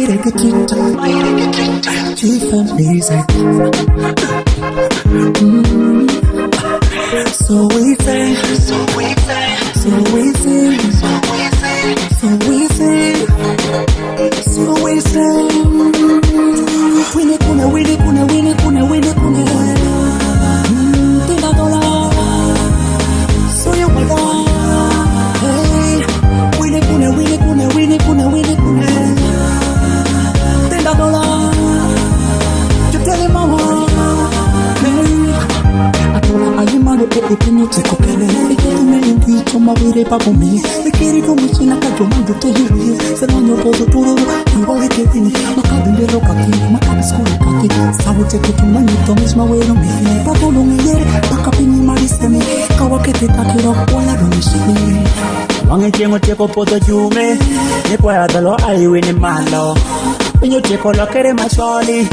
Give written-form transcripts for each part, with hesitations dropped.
Maireketita, Chifambize. So we say, so we say, so we say, so we say, so we say. Winnie kuna, Winnie kuna, Winnie kuna, Winnie kuna. Tinda dola, so you wada. Hey, Winnie kuna, Winnie kuna, Winnie kuna, Winnie kuna. Tinda dola, you tell him mama. Ayimano pe ipini te kopele ikiri me ndi choma vire papo me ikiri no machina ka joma to yiri selonyo pozo turu ngoli ke tini makabinde lo kaki makabi skula kaki sabute ke tumani to misma wero me papo lo ngere pakapini mariseme kawakete takiro wala do mishini wange jengo teko poto jume ne kwa dalo aiwe ni malo Pinyo cheko lo kere masholi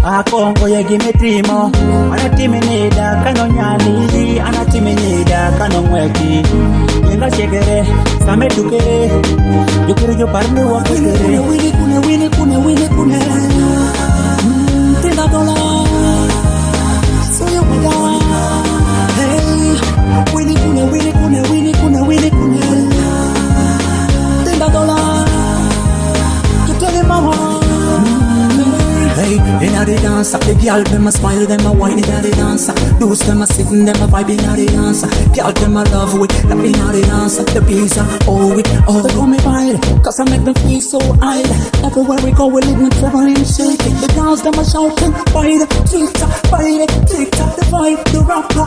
Akongo ye gime primo Anatiminida kano nyali Anatiminida kano mweki Yenga chekere Same tukere Yukere jo parme wakere Wini kune, wini kune, wini kune Tinda dola Soyo wada Hey Wini kune, wini kune, wini kune, wini kune Tinda dola Tutele mama Hey, inna the dance, the girl them a smile, them a whine inna the dance. Those them a sitting, them a vibe inna the dance. Girl them a love with, that inna the dance. The beats are all with, all they call me wild, 'cause I make them feel so wild. Everywhere we go, we live in trouble and shaking. The girls them a shouting, by the tick-tock, the vibe, the rapper.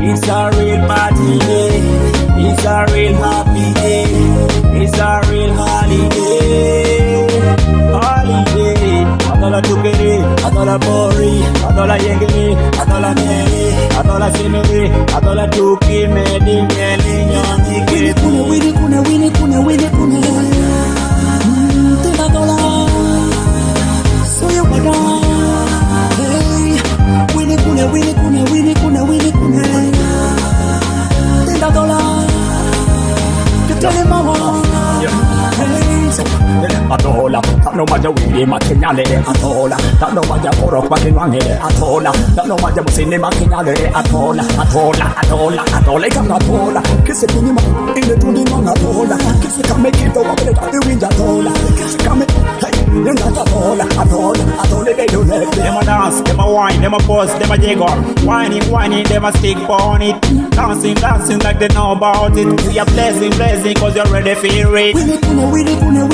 It's a real party day, it's a real happy day, it's a real holiday. Adola tukere, adola bori, adola yengere, adola nere, adola simere, adola tuki medi meli nyoni kiri. Wini kuna, wini kuna, wini kuna. Tinda dola, so you wada. Hey, wini kuna, wini kuna, wini kuna, wini kuna. Tinda dola, you tell him mama. Atola, no maja wili makinyale atola, no maja korok makinwange atola, no maja musine makinyale atola, kama atola, kisi kunima ile tunima atola, kisi kame kito wapele tati winja atola, kisi kame hey, yenda atola, they do that. Them a dance, them a wine, them a buzz, them a jig up, whining, them a stick on it, dancing like they know about it. We are blessing, 'cause you're ready for it. Winnie kuna,